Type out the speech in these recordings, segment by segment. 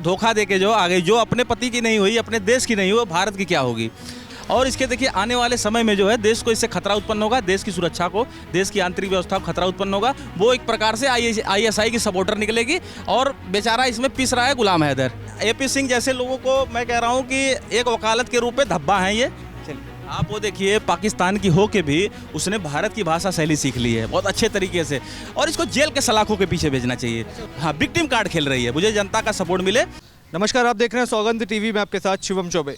धोखा देके जो आ गई, जो अपने पति की नहीं हुई, अपने देश की नहीं हुई, वो भारत की क्या होगी। और इसके देखिए आने वाले समय में जो है देश को इससे खतरा उत्पन्न होगा, देश की सुरक्षा को, देश की आंतरिक व्यवस्था को खतरा उत्पन्न होगा। वो एक प्रकार से आईएसआई की सपोर्टर निकलेगी और बेचारा इसमें पिस रहा है गुलाम हैदर। एपी सिंह जैसे लोगों को मैं कह रहा हूँ कि एक वकालत के रूप में धब्बा है ये। आप वो देखिए, पाकिस्तान की हो के भी उसने भारत की भाषा शैली सीख ली है बहुत अच्छे तरीके से, और इसको जेल के सलाखों के पीछे भेजना चाहिए। हाँ, विक्टिम कार्ड खेल रही है, मुझे जनता का सपोर्ट मिले। नमस्कार, आप देख रहे हैं सौगंध टीवी में आपके साथ शिवम चौबे।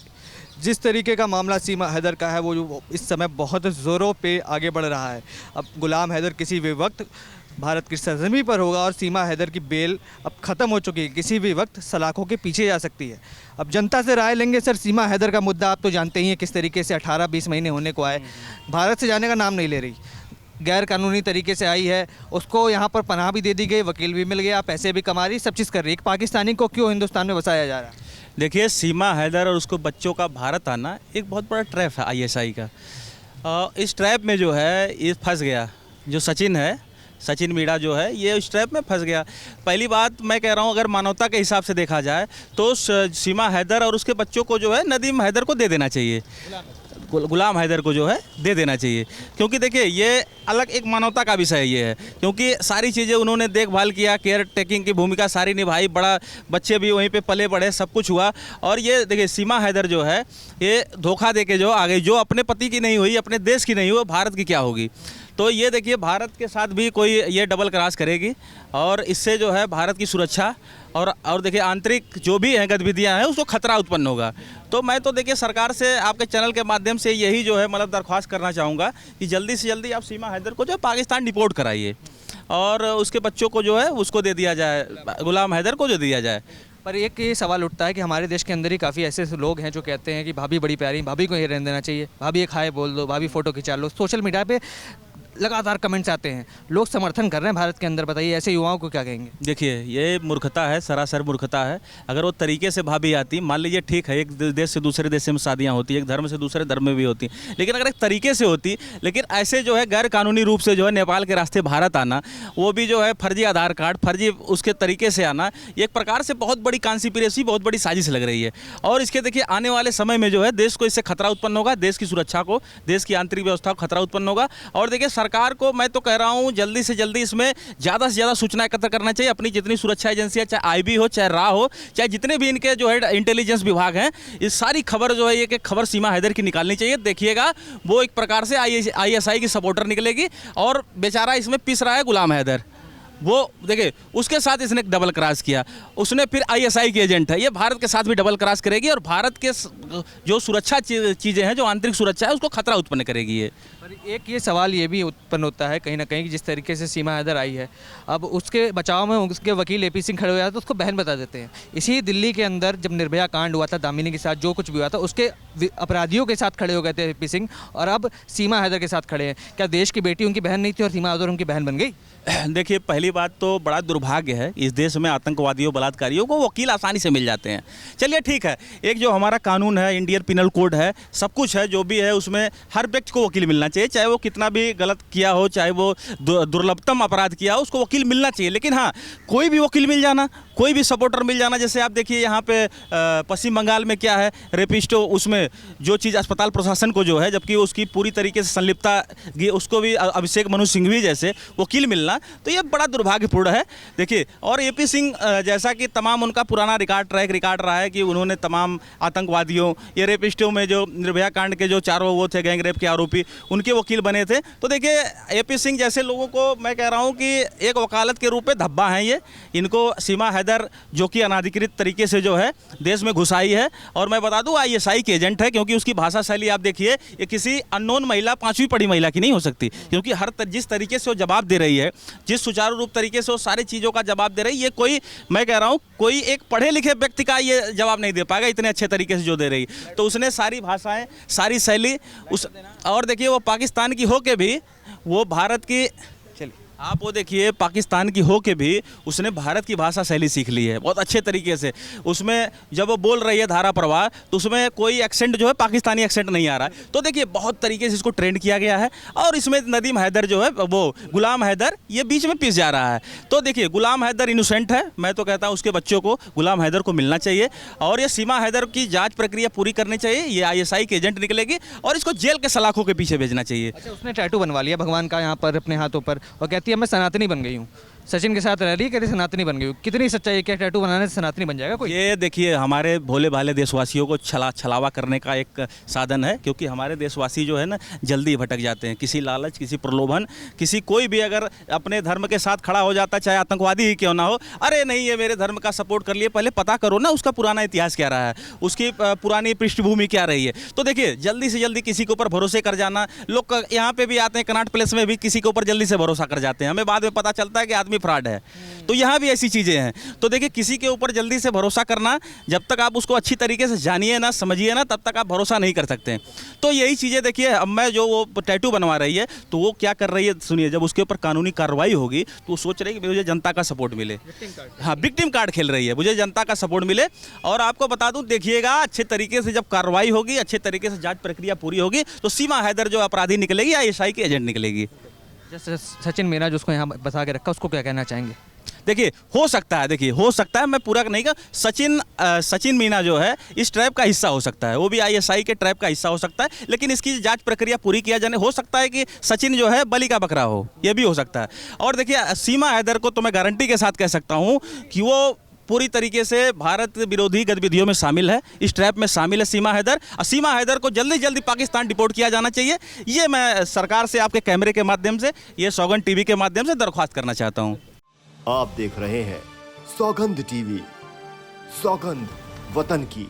जिस तरीके का मामला सीमा हैदर का है वो जो इस समय बहुत ज़ोरों पे आगे बढ़ रहा है। अब गुलाम हैदर किसी भी वक्त भारत की सरजमी पर होगा और सीमा हैदर की बेल अब ख़त्म हो चुकी है, किसी भी वक्त सलाखों के पीछे जा सकती है। अब जनता से राय लेंगे। सर, सीमा हैदर का मुद्दा आप तो जानते ही हैं किस तरीके से 18-20 महीने होने को आए, भारत से जाने का नाम नहीं ले रही, गैर कानूनी तरीके से आई है, उसको यहाँ पर पनाह भी दे दी गई, वकील भी मिल गया, पैसे भी कमा रही, सब चीज़ कर रही है। एक पाकिस्तानी को क्यों हिंदुस्तान में बसाया जा रहा है? देखिए, सीमा हैदर और उसको बच्चों का भारत आना एक बहुत बड़ा ट्रैप है आईएसआई का। इस ट्रैप में जो है ये फंस गया, जो सचिन है, सचिन मीणा जो है, ये उस ट्रैप में फंस गया। पहली बात मैं कह रहा हूँ, अगर मानवता के हिसाब से देखा जाए तो सीमा हैदर और उसके बच्चों को जो है नदीम हैदर को दे देना चाहिए, गुलाम हैदर को जो है दे देना चाहिए। क्योंकि देखिए ये अलग एक मानवता का विषय ये है, क्योंकि सारी चीज़ें उन्होंने देखभाल किया, केयर टेकिंग की भूमिका सारी निभाई, बड़ा बच्चे भी वहीं पे पले बड़े, सब कुछ हुआ। और ये देखिए सीमा हैदर जो है ये धोखा देके जो आ गई, जो अपने पति की नहीं हुई, अपने देश की नहीं हुई, भारत की क्या होगी। तो ये देखिए भारत के साथ भी कोई ये डबल क्रॉस करेगी और इससे जो है भारत की सुरक्षा और देखिए आंतरिक जो भी हैं गतिविधियां हैं उसको खतरा उत्पन्न होगा। तो मैं तो देखिए सरकार से आपके चैनल के माध्यम से यही जो है मतलब दरख्वास्त करना चाहूँगा कि जल्दी से जल्दी आप सीमा हैदर को जो पाकिस्तान डिपोर्ट कराइए और उसके बच्चों को जो है उसको दे दिया जाए, गुलाम हैदर को जो दिया जाए। पर एक ये सवाल उठता है कि हमारे देश के अंदर ही काफ़ी ऐसे लोग हैं जो कहते हैं कि भाभी बड़ी प्यारी, भाभी को ही रहने देना चाहिए, भाभी एक हाय बोल दो, भाभी फ़ोटो खिंचा लो। सोशल मीडिया पे लगातार कमेंट्स आते हैं, लोग समर्थन कर रहे हैं भारत के अंदर। बताइए ऐसे युवाओं को क्या कहेंगे? देखिए ये मूर्खता है, सरासर मूर्खता है। अगर वो तरीके से भाभी आती, मान लीजिए ठीक है, एक देश से दूसरे देश में शादियां होती, एक धर्म से दूसरे धर्म में भी होती, लेकिन अगर एक तरीके से होती, लेकिन ऐसे जो है गैर कानूनी रूप से जो है नेपाल के रास्ते भारत आना, वो भी जो है फर्जी आधार कार्ड, फर्जी उसके तरीके से आना, एक प्रकार से बहुत बड़ी कॉन्स्पिरेसी, बहुत बड़ी साजिश लग रही है। और इसके देखिए आने वाले समय में जो है देश को इससे खतरा उत्पन्न होगा, देश की सुरक्षा को, देश की आंतरिक व्यवस्था को खतरा उत्पन्न होगा। और देखिए सरकार को मैं तो कह रहा हूं जल्दी से जल्दी इसमें ज़्यादा से ज़्यादा सूचना एकत्र करना चाहिए। अपनी जितनी सुरक्षा एजेंसियां, चाहे आईबी हो, चाहे रा हो, चाहे जितने भी इनके जो है इंटेलिजेंस विभाग हैं, इस सारी खबर जो है ये कि खबर सीमा हैदर की निकालनी चाहिए। देखिएगा वो एक प्रकार से आईएसआई की सपोर्टर निकलेगी और बेचारा इसमें पिस रहा है गुलाम हैदर। वो देखिए उसके साथ इसने डबल क्रॉस किया, उसने फिर आईएसआई की एजेंट है, ये भारत के साथ भी डबल क्रॉस करेगी और भारत के जो सुरक्षा चीज़ें हैं, जो आंतरिक सुरक्षा है, उसको खतरा उत्पन्न करेगी ये। एक ये सवाल ये भी उत्पन्न होता है कहीं ना कहीं कि जिस तरीके से सीमा हैदर आई है, अब उसके बचाव में उसके वकील एपी सिंह खड़े हो जाते तो उसको बहन बता देते हैं। इसी दिल्ली के अंदर जब निर्भया कांड हुआ था, दामिनी के साथ जो कुछ भी हुआ था, उसके अपराधियों के साथ खड़े हो गए थे एपी सिंह, और अब सीमा हैदर के साथ खड़े हैं। क्या देश की बेटी उनकी बहन नहीं थी और सीमा हैदर उनकी बहन बन गई? देखिए पहली बात तो बड़ा दुर्भाग्य है इस देश में आतंकवादियों, बलात्कारियों को वकील आसानी से मिल जाते हैं। चलिए ठीक है, एक जो हमारा कानून है, इंडियन पिनल कोड है, सब कुछ है, जो भी है उसमें हर व्यक्ति को वकील मिलना चाहिए, चाहे वो कितना भी गलत किया हो, चाहे वो दुर्लभतम अपराध किया हो, उसको वकील मिलना चाहिए। लेकिन हाँ, कोई भी वकील मिल जाना, कोई भी सपोर्टर मिल जाना, जैसे आप देखिए यहाँ पे पश्चिम बंगाल में क्या है, रेपिस्टो, उसमें जो चीज़ अस्पताल प्रशासन को जो है, जबकि उसकी पूरी तरीके से संलिप्तता, उसको भी अभिषेक मनु सिंघवी जैसे वकील मिलना, तो ये बड़ा दुर्भाग्यपूर्ण है। देखिए और एपी सिंह जैसा कि तमाम उनका पुराना ट्रैक रिकॉर्ड रहा है कि उन्होंने तमाम आतंकवादियों, ये रेपिस्टों में जो निर्भया कांड के जो चारों वो थे गैंग रेप के आरोपी, उनके वकील बने थे। तो देखिए एपी सिंह जैसे लोगों को मैं कह रहा हूँ कि एक वकालत के रूप में धब्बा हैं ये। इनको सीमा हैदर जो कि अनाधिकृत तरीके से जो है देश में घुसाई है, और मैं बता दूँ आईएसआई के एजेंट है, क्योंकि उसकी भाषा शैली आप देखिए, ये किसी अननोन महिला, 5वीं पढ़ी महिला की नहीं हो सकती, क्योंकि जिस तरीके से वो जवाब दे रही है, जिस सुचारू रूप तरीके से वो सारी चीज़ों का जवाब दे रही है, ये कोई मैं कह रहा हूँ कोई एक पढ़े लिखे व्यक्ति का ये जवाब नहीं दे पाएगा इतने अच्छे तरीके से जो दे रही। तो उसने सारी भाषाएं, सारी शैली उस, और देखिए वो पाकिस्तान की हो के भी वो भारत की, चलिए आप वो देखिए, पाकिस्तान की हो के भी उसने भारत की भाषा शैली सीख ली है बहुत अच्छे तरीके से। उसमें जब वो बोल रही है धारा प्रवाह, तो उसमें कोई एक्सेंट जो है पाकिस्तानी एक्सेंट नहीं आ रहा है। तो देखिए बहुत तरीके से इसको ट्रेंड किया गया है। और इसमें नदीम हैदर जो है, वो गुलाम हैदर, ये बीच में पिस जा रहा है। तो देखिए गुलाम हैदर इनोसेंट है, मैं तो कहता हूँ उसके बच्चों को गुलाम हैदर को मिलना चाहिए। और ये सीमा हैदर की जाँच प्रक्रिया पूरी करनी चाहिए। ये ISI के एजेंट निकलेगी और इसको जेल के सलाखों के पीछे भेजना चाहिए। अच्छा, उसने टैटू बनवा लिया भगवान का यहाँ पर अपने हाथों पर और कहती है मैं सनातनी बन गई हूँ। सचिन के साथ रह रही, कहती सनातनी बन गई हूँ। कितनी सच्चाई है? क्या टैटू बनाने से सनातनी बन जाएगा कोई? ये देखिए हमारे भोले भाले देशवासियों को छलावा करने का एक साधन है, क्योंकि हमारे देशवासी जो है ना जल्दी भटक जाते हैं। किसी लालच, किसी प्रलोभन, किसी कोई भी अगर अपने धर्म के साथ खड़ा हो जाता है, चाहे आतंकवादी ही क्यों ना हो, अरे नहीं ये मेरे धर्म का सपोर्ट कर लिए, पहले पता करो ना उसका पुराना इतिहास क्या रहा है, उसकी पुरानी पृष्ठभूमि क्या रही है। तो देखिए जल्दी से जल्दी किसी के ऊपर भरोसे कर जाना, लोग यहाँ पे भी आते हैं, कनॉट प्लेस में भी किसी के ऊपर जल्दी से भरोसा कर जाते हैं, हमें बाद में पता चलता है कि आदमी फ्रॉड है। तो यहाँ भी ऐसी चीज़ें हैं। तो देखिए किसी के ऊपर जल्दी से भरोसा करना, जब तक आप उसको अच्छी तरीके से जानिए ना, समझिए ना, तब तक आप भरोसा नहीं कर सकते। तो यही चीज़ें देखिए, अब मैं जो वो टैटू बनवा रही है, तो वो क्या कर रही है सुनिए, जब उसके ऊपर कानूनी कार्रवाई होगी तो वो सोच रही है कि मुझे जनता का सपोर्ट मिले। हाँ, विक्टिम कार्ड खेल रही है, मुझे जनता का सपोर्ट मिले। और आपको बता दूँ, देखिएगा अच्छे तरीके से जब कार्रवाई होगी, अच्छे तरीके से जाँच प्रक्रिया पूरी होगी, तो सीमा हैदर जो अपराधी निकलेगी, ISI की एजेंट निकलेगी। जैसे सचिन मीना जो उसको यहाँ बसा के रखा, उसको क्या कहना चाहेंगे? देखिए हो सकता है, देखिए हो सकता है, मैं पूरा नहीं कहा, सचिन मीना जो है इस ट्रैप का हिस्सा हो सकता है, वो भी ISI के ट्रैप का हिस्सा हो सकता है। लेकिन इसकी जांच प्रक्रिया पूरी किया जाने, हो सकता है कि सचिन जो है बलि का बकरा हो, ये भी हो सकता है। और देखिए सीमा हैदर को तो मैं गारंटी के साथ कह सकता हूँ कि वो पूरी तरीके से भारत विरोधी गतिविधियों में शामिल है, इस ट्रैप में शामिल है सीमा हैदर। और सीमा हैदर को जल्दी जल्दी पाकिस्तान डिपोर्ट किया जाना चाहिए। ये मैं सरकार से आपके कैमरे के माध्यम से, ये सौगंध TV के माध्यम से दरख्वास्त करना चाहता हूँ। आप देख रहे हैं सौगंध TV, सौगंध वतन की।